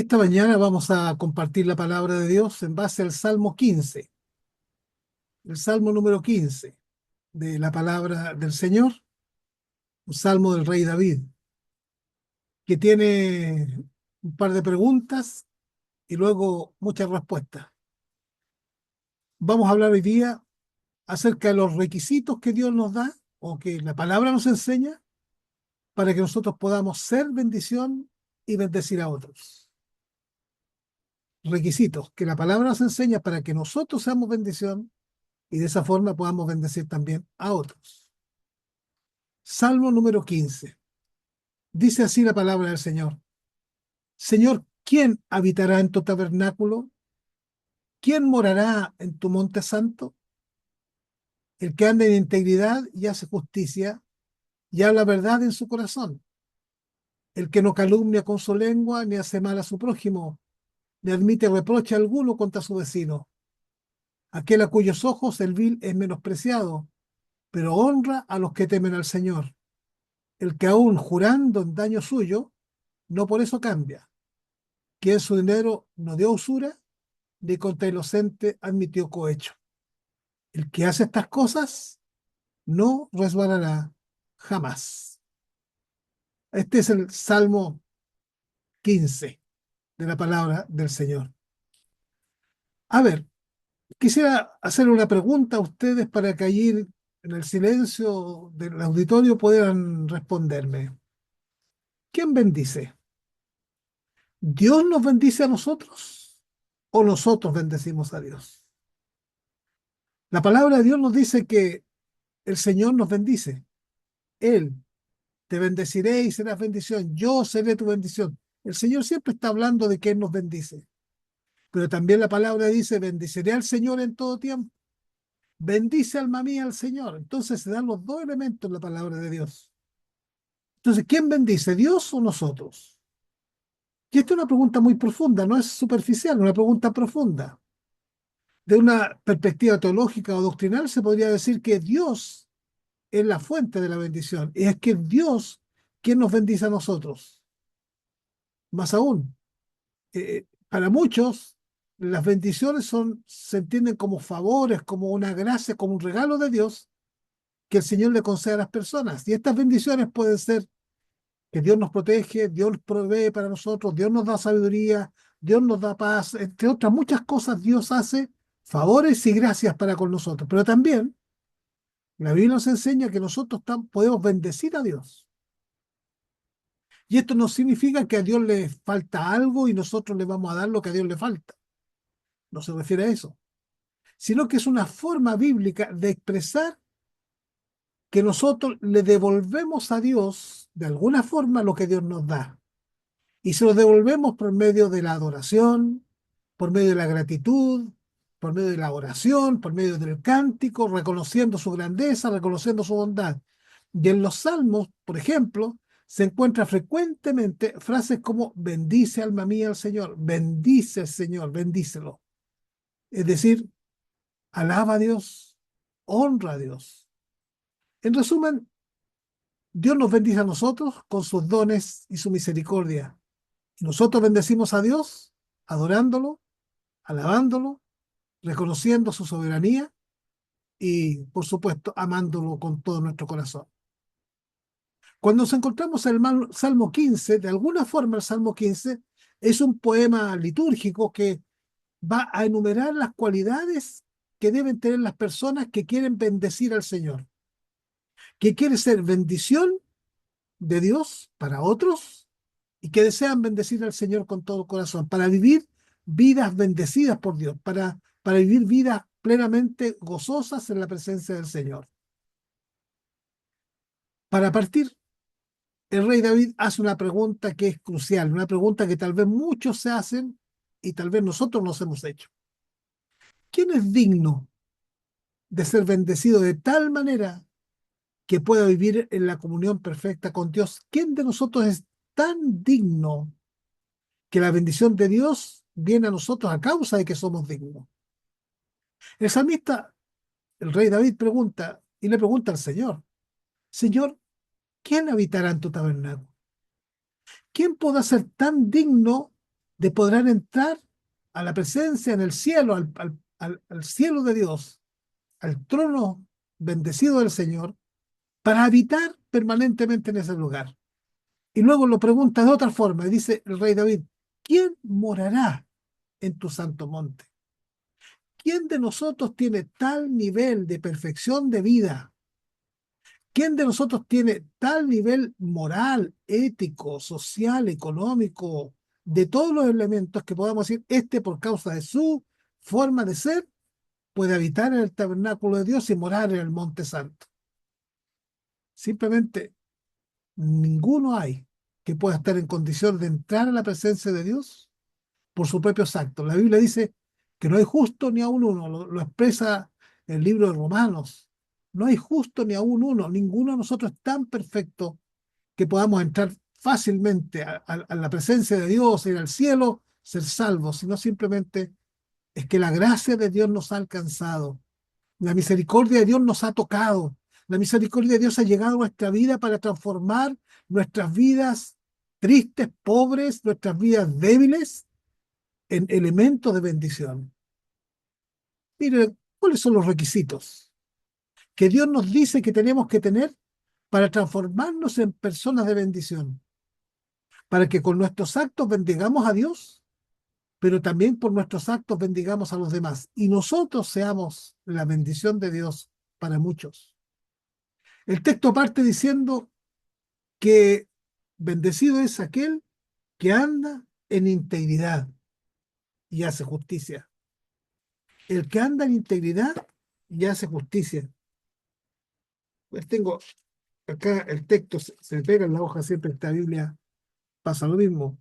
Esta mañana vamos a compartir la palabra de Dios en base al Salmo 15, el Salmo número 15 de la palabra del Señor, un salmo del rey David, que tiene un par de preguntas y luego muchas respuestas. Vamos a hablar hoy día acerca de los requisitos que Dios nos da o que la palabra nos enseña para que nosotros podamos ser bendición y bendecir a otros. Requisitos que la palabra nos enseña para que nosotros seamos bendición y de esa forma podamos bendecir también a otros. Salmo número 15. Dice así la palabra del Señor. Señor, ¿quién habitará en tu tabernáculo? ¿Quién morará en tu monte santo? El que anda en integridad y hace justicia y habla verdad en su corazón. El que no calumnia con su lengua, ni hace mal a su prójimo, ni admite reproche alguno contra su vecino. Aquel a cuyos ojos el vil es menospreciado, pero honra a los que temen al Señor. El que aún jurando en daño suyo, no por eso cambia, que en su dinero no dio usura, ni contra inocente admitió cohecho. El que hace estas cosas no resbalará jamás. Este es el Salmo 15 de la palabra del Señor. A ver, quisiera hacer una pregunta a ustedes para que allí en el silencio del auditorio puedan responderme. ¿Quién bendice? ¿Dios nos bendice a nosotros o nosotros bendecimos a Dios? La palabra de Dios nos dice que el Señor nos bendice. Él, te bendeciré y serás bendición. Yo seré tu bendición. El Señor siempre está hablando de que Él nos bendice. Pero también la palabra dice, bendeciré al Señor en todo tiempo. Bendice alma mía al Señor. Entonces se dan los dos elementos en la palabra de Dios. Entonces, ¿quién bendice? ¿Dios o nosotros? Y esta es una pregunta muy profunda, no es superficial, una pregunta profunda. De una perspectiva teológica o doctrinal se podría decir que Dios es la fuente de la bendición. Y es que Dios quien nos bendice a nosotros. Más aún, para muchos, las bendiciones se entienden como favores, como una gracia, como un regalo de Dios que el Señor le concede a las personas. Y estas bendiciones pueden ser que Dios nos protege, Dios provee para nosotros, Dios nos da sabiduría, Dios nos da paz, entre otras muchas cosas, Dios hace favores y gracias para con nosotros. Pero también la Biblia nos enseña que nosotros podemos bendecir a Dios. Y esto no significa que a Dios le falta algo y nosotros le vamos a dar lo que a Dios le falta. No se refiere a eso. Sino que es una forma bíblica de expresar que nosotros le devolvemos a Dios de alguna forma lo que Dios nos da. Y se lo devolvemos por medio de la adoración, por medio de la gratitud, por medio de la oración, por medio del cántico, reconociendo su grandeza, reconociendo su bondad. Y en los salmos, por ejemplo, se encuentra frecuentemente frases como bendice alma mía al Señor, bendice al Señor, bendícelo. Es decir, alaba a Dios, honra a Dios. En resumen, Dios nos bendice a nosotros con sus dones y su misericordia. Y nosotros bendecimos a Dios adorándolo, alabándolo, reconociendo su soberanía y, por supuesto, amándolo con todo nuestro corazón. Cuando nos encontramos en el Salmo 15, de alguna forma el Salmo 15 es un poema litúrgico que va a enumerar las cualidades que deben tener las personas que quieren bendecir al Señor, que quieren ser bendición de Dios para otros y que desean bendecir al Señor con todo el corazón, para vivir vidas bendecidas por Dios, para vivir vidas plenamente gozosas en la presencia del Señor. Para partir, el rey David hace una pregunta que es crucial, una pregunta que tal vez muchos se hacen y tal vez nosotros nos hemos hecho. ¿Quién es digno de ser bendecido de tal manera que pueda vivir en la comunión perfecta con Dios? ¿Quién de nosotros es tan digno que la bendición de Dios viene a nosotros a causa de que somos dignos? El salmista, el rey David, pregunta y le pregunta al Señor, Señor, ¿quién habitará en tu tabernáculo? ¿Quién podrá ser tan digno de poder entrar a la presencia en el cielo, al cielo de Dios, al trono bendecido del Señor, para habitar permanentemente en ese lugar. Y luego lo pregunta de otra forma, dice el rey David, ¿quién morará en tu santo monte? ¿Quién de nosotros tiene tal nivel de perfección de vida? ¿Quién de nosotros tiene tal nivel moral, ético, social, económico, de todos los elementos que podamos decir, este por causa de su forma de ser, puede habitar en el tabernáculo de Dios y morar en el monte santo? Simplemente ninguno hay que pueda estar en condición de entrar a la presencia de Dios por sus propios actos. La Biblia dice que no hay justo ni aun uno, lo expresa el libro de Romanos. No hay justo ni aun uno, ninguno de nosotros es tan perfecto que podamos entrar fácilmente a la presencia de Dios, ir al cielo, ser salvos, sino simplemente es que la gracia de Dios nos ha alcanzado, la misericordia de Dios nos ha tocado, la misericordia de Dios ha llegado a nuestra vida para transformar nuestras vidas tristes, pobres, nuestras vidas débiles en elementos de bendición. Mire, ¿cuáles son los requisitos que Dios nos dice que tenemos que tener para transformarnos en personas de bendición? Para que con nuestros actos bendigamos a Dios, pero también por nuestros actos bendigamos a los demás y nosotros seamos la bendición de Dios para muchos. El texto parte diciendo que bendecido es aquel que anda en integridad y hace justicia. El que anda en integridad y hace justicia. Pues tengo acá el texto, se me pega en la hoja siempre esta Biblia, pasa lo mismo.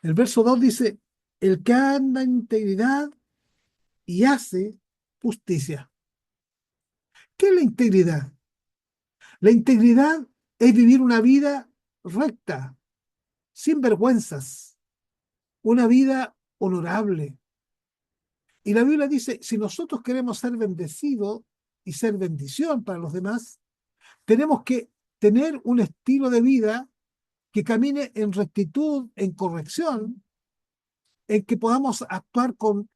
El verso 2 dice, el que anda en integridad y hace justicia. ¿Qué es la integridad? La integridad es vivir una vida recta, sin vergüenzas, una vida honorable. Y la Biblia dice, si nosotros queremos ser bendecidos y ser bendición para los demás, tenemos que tener un estilo de vida que camine en rectitud, en corrección, en que podamos actuar con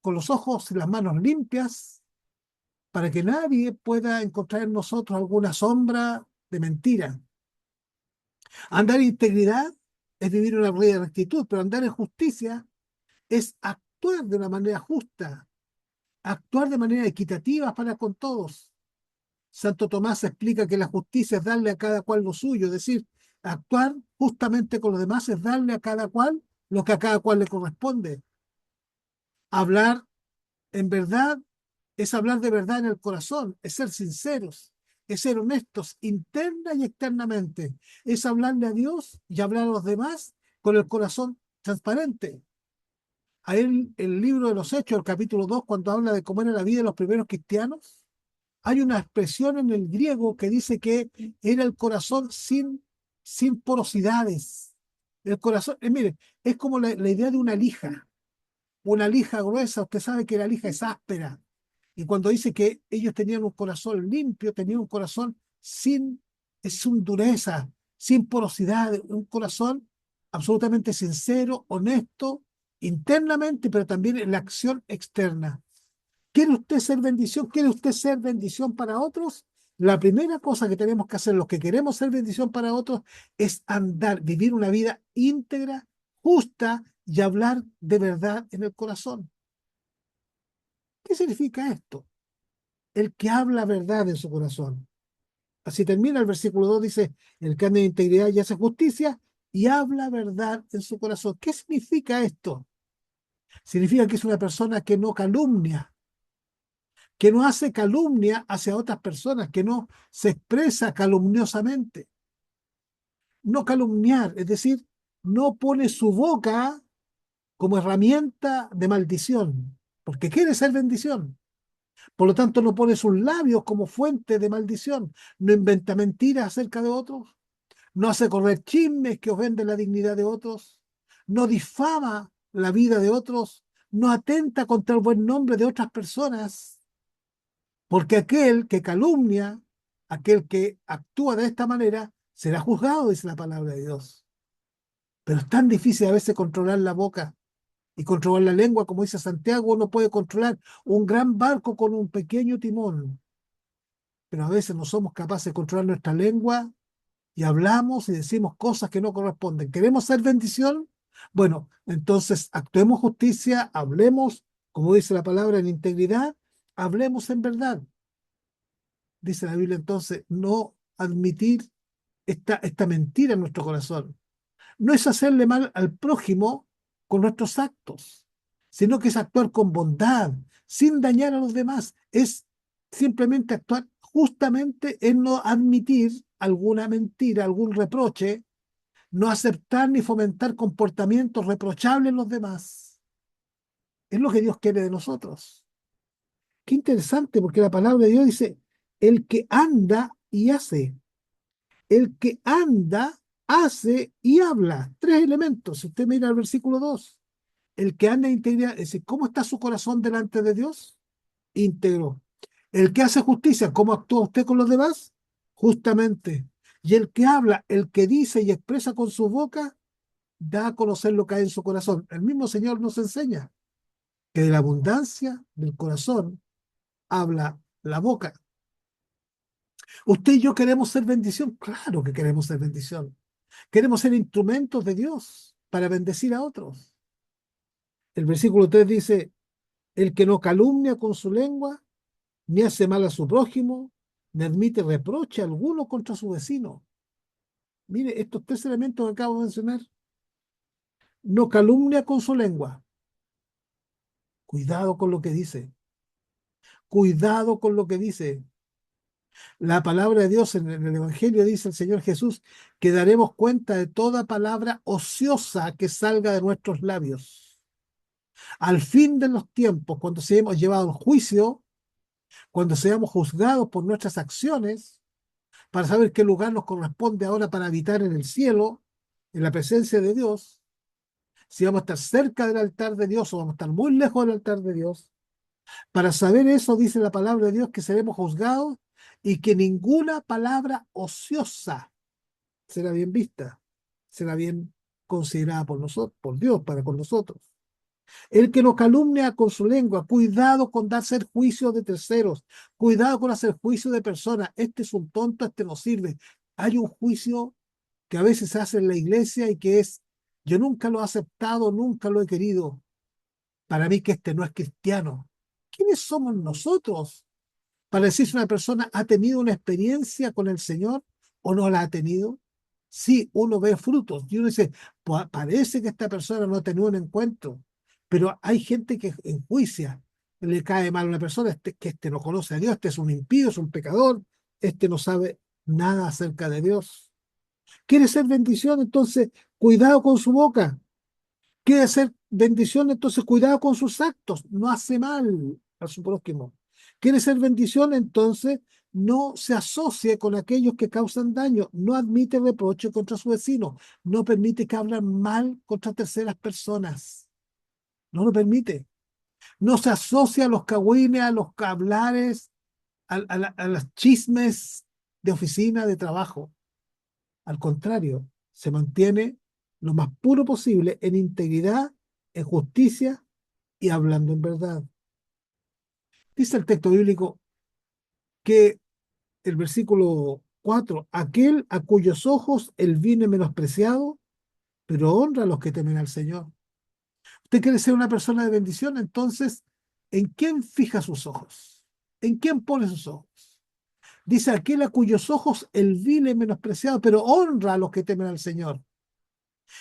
los ojos y las manos limpias, para que nadie pueda encontrar en nosotros alguna sombra de mentira. Andar en integridad es vivir una vida de rectitud, pero andar en justicia es actuar de una manera justa, actuar de manera equitativa para con todos. Santo Tomás explica que la justicia es darle a cada cual lo suyo, es decir, actuar justamente con los demás es darle a cada cual lo que a cada cual le corresponde. Hablar en verdad es hablar de verdad en el corazón, es ser sinceros, es ser honestos interna y externamente, es hablarle a Dios y hablar a los demás con el corazón transparente. Ahí el libro de los Hechos, el capítulo 2, cuando habla de cómo era la vida de los primeros cristianos, hay una expresión en el griego que dice que era el corazón sin porosidades. El corazón, mire, es como la idea de una lija gruesa. Usted sabe que la lija es áspera. Y cuando dice que ellos tenían un corazón limpio, tenían un corazón sin dureza, sin porosidad, un corazón absolutamente sincero, honesto, internamente, pero también en la acción externa. ¿Quiere usted ser bendición? ¿Quiere usted ser bendición para otros? La primera cosa que tenemos que hacer, los que queremos ser bendición para otros, es vivir una vida íntegra, justa y hablar de verdad en el corazón. ¿Qué significa esto? El que habla verdad en su corazón. Así termina el versículo 2, dice, el que anda en integridad y hace justicia y habla verdad en su corazón. ¿Qué significa esto? Significa que es una persona que no calumnia, que no hace calumnia hacia otras personas, que no se expresa calumniosamente. No calumniar, es decir, no pone su boca como herramienta de maldición, porque quiere ser bendición. Por lo tanto, no pone sus labios como fuente de maldición, no inventa mentiras acerca de otros, no hace correr chismes que ofenden la dignidad de otros, no difama la vida de otros, no atenta contra el buen nombre de otras personas, porque aquel que calumnia, aquel que actúa de esta manera, será juzgado, dice la palabra de Dios. Pero es tan difícil a veces controlar la boca. Y controlar la lengua, como dice Santiago, uno puede controlar un gran barco con un pequeño timón, pero a veces no somos capaces de controlar nuestra lengua y hablamos y decimos cosas que no corresponden. ¿Queremos ser bendición? Bueno, entonces actuemos justicia, hablemos, como dice la palabra, en integridad, hablemos en verdad. Dice la Biblia entonces, no admitir esta mentira en nuestro corazón. No es hacerle mal al prójimo con nuestros actos, sino que es actuar con bondad, sin dañar a los demás. Es simplemente actuar justamente en no admitir alguna mentira, algún reproche, no aceptar ni fomentar comportamientos reprochables en los demás. Es lo que Dios quiere de nosotros. Qué interesante, porque la palabra de Dios dice, el que anda y hace. El que anda, hace y habla. Tres elementos. Si usted mira el versículo 2, el que anda integridad, es decir, ¿cómo está su corazón delante de Dios? Íntegro. El que hace justicia, ¿cómo actúa usted con los demás? Justamente. Y el que habla, el que dice y expresa con su boca, da a conocer lo que hay en su corazón. El mismo Señor nos enseña que de la abundancia del corazón habla la boca. Usted y yo queremos ser bendición. Claro que queremos ser bendición. Queremos ser instrumentos de Dios para bendecir a otros. El versículo 3 dice, el que no calumnia con su lengua, ni hace mal a su prójimo, ni admite reproche alguno contra su vecino. Mire, estos tres elementos que acabo de mencionar, no calumnia con su lengua. Cuidado con lo que dice. Cuidado con lo que dice. La palabra de Dios en el Evangelio dice el Señor Jesús que daremos cuenta de toda palabra ociosa que salga de nuestros labios. Al fin de los tiempos, cuando seamos llevados al juicio, cuando seamos juzgados por nuestras acciones, para saber qué lugar nos corresponde ahora para habitar en el cielo, en la presencia de Dios, si vamos a estar cerca del altar de Dios o vamos a estar muy lejos del altar de Dios. Para saber eso, dice la palabra de Dios, que seremos juzgados y que ninguna palabra ociosa será bien vista, será bien considerada por nosotros, por Dios, para con nosotros. El que nos calumnia con su lengua, cuidado con hacer juicio de terceros, cuidado con hacer juicio de personas. Este es un tonto, este no sirve. Hay un juicio que a veces se hace en la iglesia y que es, yo nunca lo he aceptado, nunca lo he querido. Para mí que este no es cristiano. ¿Quiénes somos nosotros para decir si una persona ha tenido una experiencia con el Señor o no la ha tenido? Sí, uno ve frutos y uno dice, parece que esta persona no ha tenido un encuentro, pero hay gente que enjuicia, le cae mal a una persona, que este no conoce a Dios, este es un impío, es un pecador, este no sabe nada acerca de Dios. ¿Quiere ser bendición? Entonces, cuidado con su boca. ¿Quiere ser bendición? Entonces, cuidado con sus actos. No hace mal a su prójimo. ¿Quiere ser bendición? Entonces, no se asocie con aquellos que causan daño. No admite reproche contra su vecino. No permite que hablen mal contra terceras personas. No lo permite. No se asocia a los cagüines, a los cablares, a los chismes de oficina, de trabajo. Al contrario, se mantiene lo más puro posible en integridad, en justicia y hablando en verdad. Dice el texto bíblico que el versículo 4, aquel a cuyos ojos el bien es menospreciado, pero honra a los que temen al Señor. Usted quiere ser una persona de bendición, entonces, ¿en quién fija sus ojos? ¿En quién pone sus ojos? Dice aquel a cuyos ojos el vil es menospreciado, pero honra a los que temen al Señor.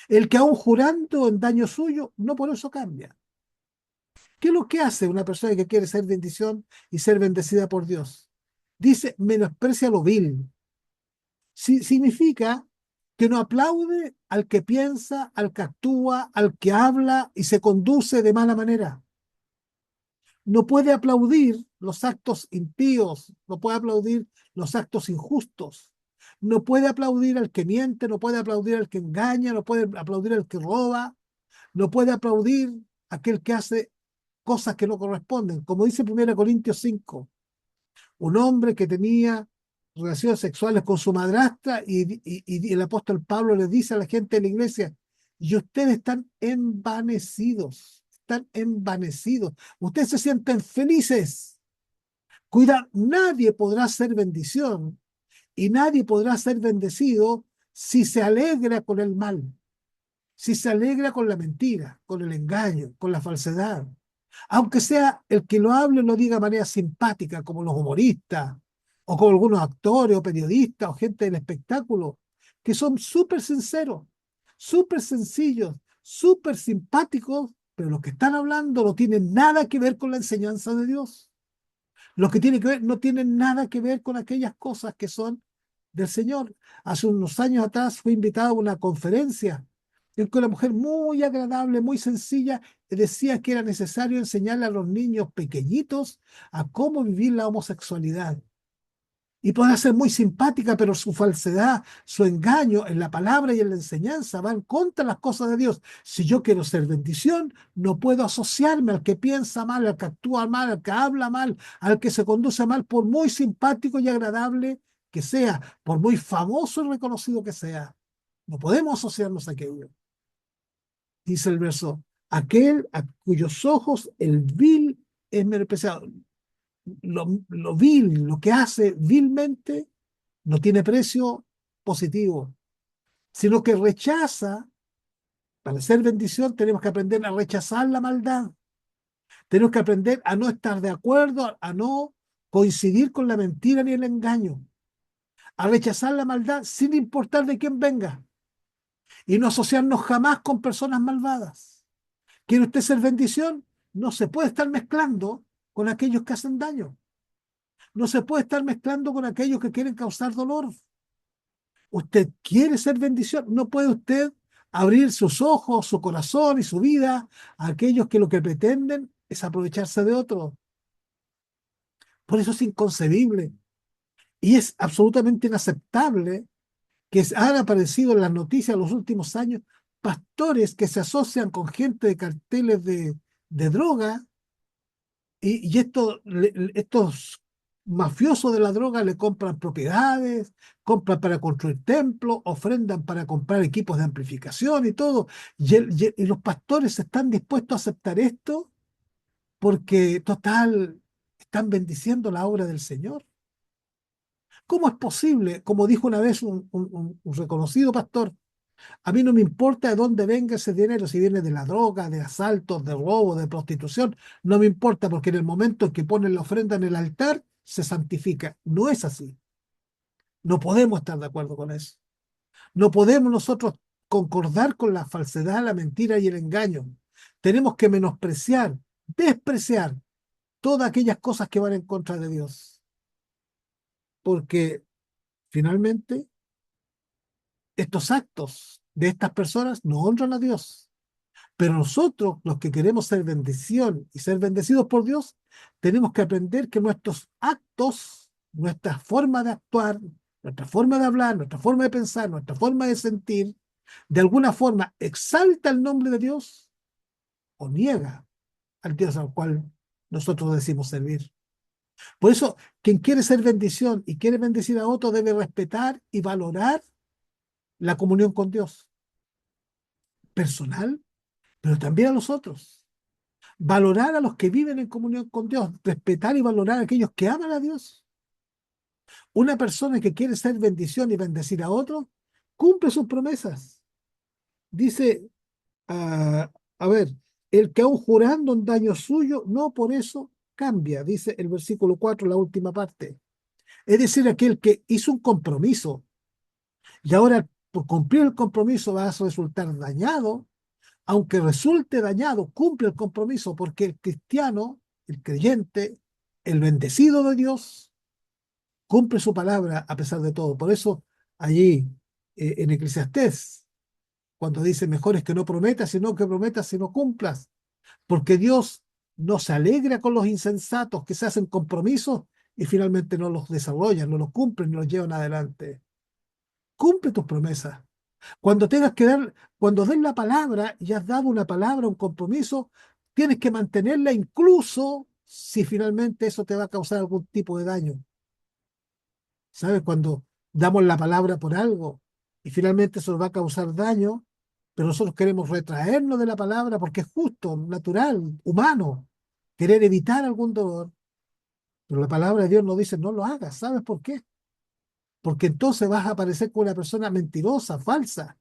El que aún jurando en daño suyo, no por eso cambia. ¿Qué es lo que hace una persona que quiere ser bendición y ser bendecida por Dios? Dice, menosprecia lo vil. Significa que no aplaude al que piensa, al que actúa, al que habla y se conduce de mala manera. No puede aplaudir los actos impíos, no puede aplaudir los actos injustos, no puede aplaudir al que miente, no puede aplaudir al que engaña, no puede aplaudir al que roba, no puede aplaudir a aquel que hace cosas que no corresponden. Como dice 1 Corintios 5, un hombre que tenía relaciones sexuales con su madrastra y el apóstol Pablo le dice a la gente de la iglesia, y ustedes están envanecidos. están envanecidos. Ustedes se sienten felices. Cuida, nadie podrá ser bendición y nadie podrá ser bendecido si se alegra con el mal, si se alegra con la mentira, con el engaño, con la falsedad. Aunque sea el que lo hable lo diga de manera simpática, como los humoristas, o como algunos actores o periodistas o gente del espectáculo, que son súper sinceros, súper sencillos, súper simpáticos, pero los que están hablando no tienen nada que ver con la enseñanza de Dios. Lo que tiene que ver no tiene nada que ver con aquellas cosas que son del Señor. Hace unos años atrás fui invitado a una conferencia en que una mujer muy agradable, muy sencilla, decía que era necesario enseñarle a los niños pequeñitos a cómo vivir la homosexualidad. Y puede ser muy simpática, pero su falsedad, su engaño en la palabra y en la enseñanza van contra las cosas de Dios. Si yo quiero ser bendición, no puedo asociarme al que piensa mal, al que actúa mal, al que habla mal, al que se conduce mal, por muy simpático y agradable que sea, por muy famoso y reconocido que sea. No podemos asociarnos a aquello. Dice el verso, aquel a cuyos ojos el vil es menospreciado. Lo vil, lo que hace vilmente, no tiene precio positivo, sino que rechaza, para ser bendición tenemos que aprender a rechazar la maldad, tenemos que aprender a no estar de acuerdo, a no coincidir con la mentira ni el engaño, a rechazar la maldad sin importar de quién venga y no asociarnos jamás con personas malvadas. ¿Quiere usted ser bendición? No se puede estar mezclando con aquellos que hacen daño. No se puede estar mezclando con aquellos que quieren causar dolor. Usted quiere ser bendición, no puede usted abrir sus ojos, su corazón y su vida a aquellos que lo que pretenden es aprovecharse de otros. Por eso es inconcebible y es absolutamente inaceptable que han aparecido en las noticias en los últimos años pastores que se asocian con gente de carteles de droga y estos mafiosos de la droga le compran propiedades, compran para construir templos, ofrendan para comprar equipos de amplificación y todo. Y los pastores están dispuestos a aceptar esto porque, total, están bendiciendo la obra del Señor. ¿Cómo es posible? Como dijo una vez un reconocido pastor, a mí no me importa de dónde venga ese dinero, si viene de la droga, de asaltos, de robo, de prostitución, no me importa porque en el momento en que ponen la ofrenda en el altar, se santifica. No es así. No podemos estar de acuerdo con eso. No podemos nosotros concordar con la falsedad, la mentira y el engaño. Tenemos que menospreciar, despreciar todas aquellas cosas que van en contra de Dios, porque finalmente estos actos de estas personas no honran a Dios. Pero nosotros, los que queremos ser bendición y ser bendecidos por Dios, tenemos que aprender que nuestros actos, nuestra forma de actuar, nuestra forma de hablar, nuestra forma de pensar, nuestra forma de sentir, de alguna forma exalta el nombre de Dios o niega al Dios al cual nosotros decimos servir. Por eso, quien quiere ser bendición y quiere bendecir a otro debe respetar y valorar la comunión con Dios, personal, pero también a los otros. Valorar a los que viven en comunión con Dios, respetar y valorar a aquellos que aman a Dios. Una persona que quiere ser bendición y bendecir a otros, cumple sus promesas. Dice, a ver, el que aún jurando en daño suyo, no por eso cambia, dice el versículo 4, la última parte. Es decir, aquel que hizo un compromiso y ahora por cumplir el compromiso va a resultar dañado, aunque resulte dañado, cumple el compromiso porque el cristiano, el creyente, el bendecido de Dios, cumple su palabra a pesar de todo. Por eso allí en Eclesiastés, cuando dice mejor es que no prometas, sino que prometas y no cumplas, porque Dios no se alegra con los insensatos que se hacen compromisos y finalmente no los desarrollan, no los cumplen, no los llevan adelante. Cumple tus promesas. Cuando tengas que dar, cuando des la palabra y has dado una palabra, un compromiso, tienes que mantenerla incluso si finalmente eso te va a causar algún tipo de daño. ¿Sabes? Cuando damos la palabra por algo y finalmente eso va a causar daño, pero nosotros queremos retraernos de la palabra porque es justo, natural, humano, querer evitar algún dolor. Pero la palabra de Dios nos dice, no lo hagas. ¿Sabes por qué? Porque entonces vas a aparecer como una persona mentirosa, falsa.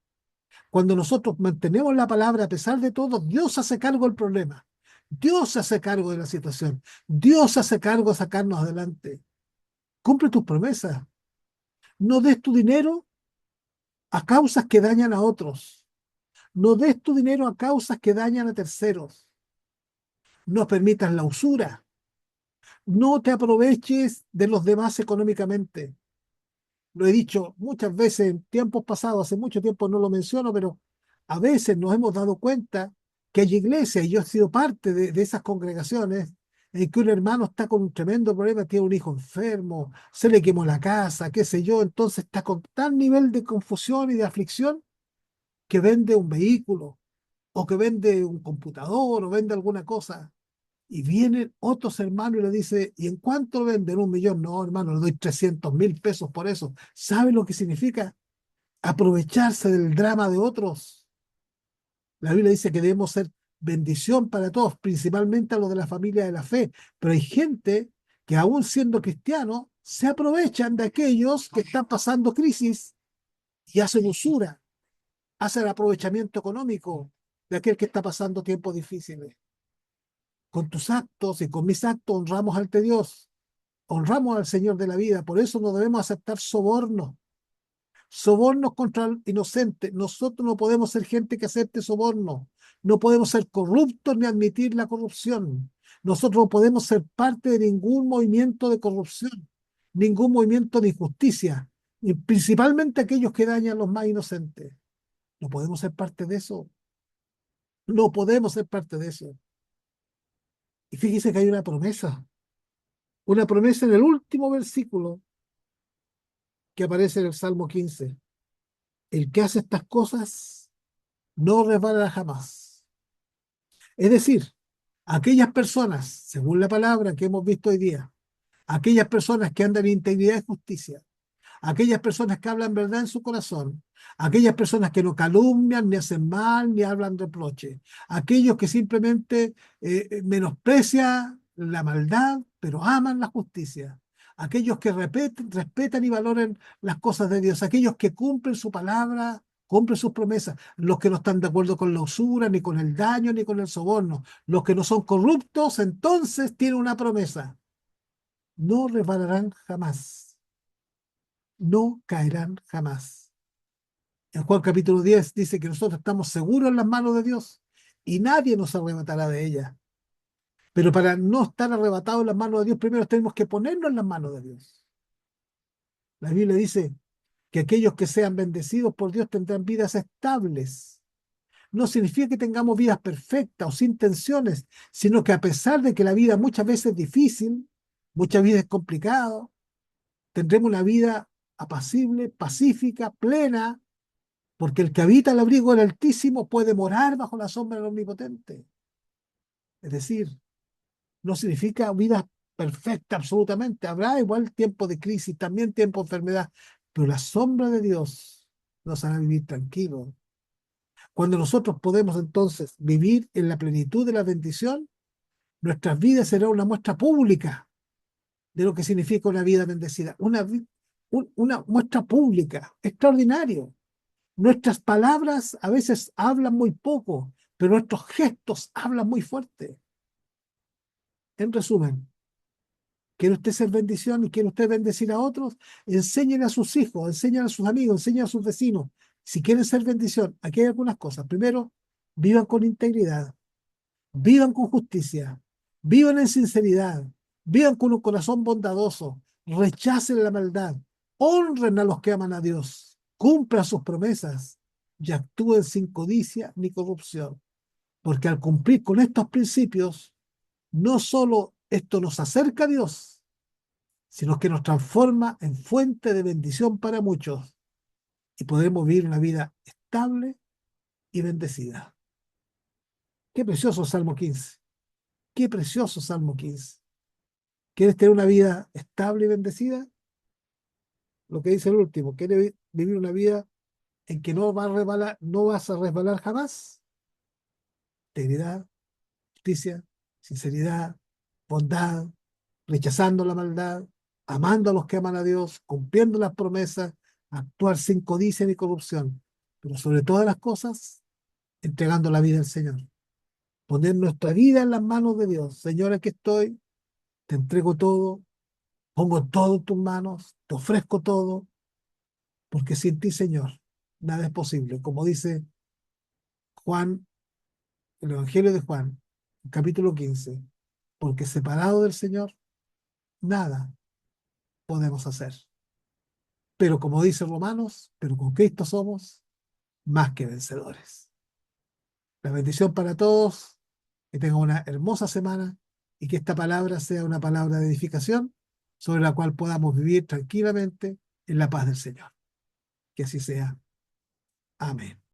Cuando nosotros mantenemos la palabra a pesar de todo, Dios se hace cargo del problema. Dios se hace cargo de la situación. Dios se hace cargo de sacarnos adelante. Cumple tus promesas. No des tu dinero a causas que dañan a otros. No des tu dinero a causas que dañan a terceros. No permitas la usura. No te aproveches de los demás económicamente. Lo he dicho muchas veces en tiempos pasados, hace mucho tiempo no lo menciono, pero a veces nos hemos dado cuenta que hay iglesias, y yo he sido parte de esas congregaciones, en que un hermano está con un tremendo problema, tiene un hijo enfermo, se le quemó la casa, qué sé yo, entonces está con tal nivel de confusión y de aflicción que vende un vehículo, o que vende un computador, o vende alguna cosa. Y vienen otros hermanos y le dice, ¿y en cuánto lo venden? 1 millón. No, hermano, le doy 300.000 pesos por eso. ¿Sabe lo que significa? Aprovecharse del drama de otros. La Biblia dice que debemos ser bendición para todos, principalmente a los de la familia de la fe. Pero hay gente que aún siendo cristianos, se aprovechan de aquellos que están pasando crisis y hacen usura, hacen aprovechamiento económico de aquel que está pasando tiempos difíciles. Con tus actos y con mis actos honramos ante Dios, honramos al Señor de la vida. Por eso no debemos aceptar sobornos, sobornos contra el inocente. Nosotros no podemos ser gente que acepte sobornos, no podemos ser corruptos ni admitir la corrupción. Nosotros no podemos ser parte de ningún movimiento de corrupción, ningún movimiento de injusticia, y principalmente aquellos que dañan a los más inocentes. No podemos ser parte de eso, no podemos ser parte de eso. Y fíjese que hay una promesa en el último versículo que aparece en el Salmo 15. El que hace estas cosas no resbalará jamás. Es decir, aquellas personas, según la palabra que hemos visto hoy día, aquellas personas que andan en integridad y justicia, aquellas personas que hablan verdad en su corazón, aquellas personas que no calumnian, ni hacen mal, ni hablan reproche, aquellos que simplemente menosprecian la maldad, pero aman la justicia, aquellos que respetan y valoran las cosas de Dios, aquellos que cumplen su palabra, cumplen sus promesas, los que no están de acuerdo con la usura, ni con el daño, ni con el soborno, los que no son corruptos, entonces tienen una promesa: no resbalarán jamás, no caerán jamás. En Juan capítulo 10 dice que nosotros estamos seguros en las manos de Dios y nadie nos arrebatará de ella. Pero para no estar arrebatados en las manos de Dios, primero tenemos que ponernos en las manos de Dios. La Biblia dice que aquellos que sean bendecidos por Dios tendrán vidas estables. No significa que tengamos vidas perfectas o sin tensiones, sino que a pesar de que la vida muchas veces es difícil, muchas veces es complicado, tendremos una vida apacible, pacífica, plena, porque el que habita el abrigo del Altísimo puede morar bajo la sombra del Omnipotente. Es decir, no significa vida perfecta absolutamente. Habrá igual tiempo de crisis, también tiempo de enfermedad, pero la sombra de Dios nos hará vivir tranquilos. Cuando nosotros podemos entonces vivir en la plenitud de la bendición, nuestras vidas serán una muestra pública de lo que significa una vida bendecida, una muestra pública, extraordinario. Nuestras palabras a veces hablan muy poco, pero nuestros gestos hablan muy fuerte. En resumen, ¿quiere usted ser bendición y quiere usted bendecir a otros? Enséñenle a sus hijos, enséñenle a sus amigos, enséñenle a sus vecinos. Si quieren ser bendición, aquí hay algunas cosas. Primero, vivan con integridad, vivan con justicia, vivan en sinceridad, vivan con un corazón bondadoso, rechacen la maldad, honren a los que aman a Dios, cumplan sus promesas y actúen sin codicia ni corrupción. Porque al cumplir con estos principios, no solo esto nos acerca a Dios, sino que nos transforma en fuente de bendición para muchos y podremos vivir una vida estable y bendecida. Qué precioso Salmo 15. Qué precioso Salmo 15. ¿Quieres tener una vida estable y bendecida? Lo que dice el último, ¿quieres vivir una vida en que no vas a resbalar jamás. Integridad, justicia, sinceridad, bondad, rechazando la maldad, amando a los que aman a Dios, cumpliendo las promesas, actuar sin codicia ni corrupción, pero sobre todas las cosas, entregando la vida al Señor. Poner nuestra vida en las manos de Dios. Señor, aquí estoy, te entrego todo, pongo todo en tus manos, te ofrezco todo, porque sin ti, Señor, nada es posible. Como dice Juan, el Evangelio de Juan, capítulo 15, porque separado del Señor, nada podemos hacer. Pero como dice Romanos, pero con Cristo somos más que vencedores. La bendición para todos, que tengan una hermosa semana y que esta palabra sea una palabra de edificación sobre la cual podamos vivir tranquilamente en la paz del Señor. Que así sea. Amén.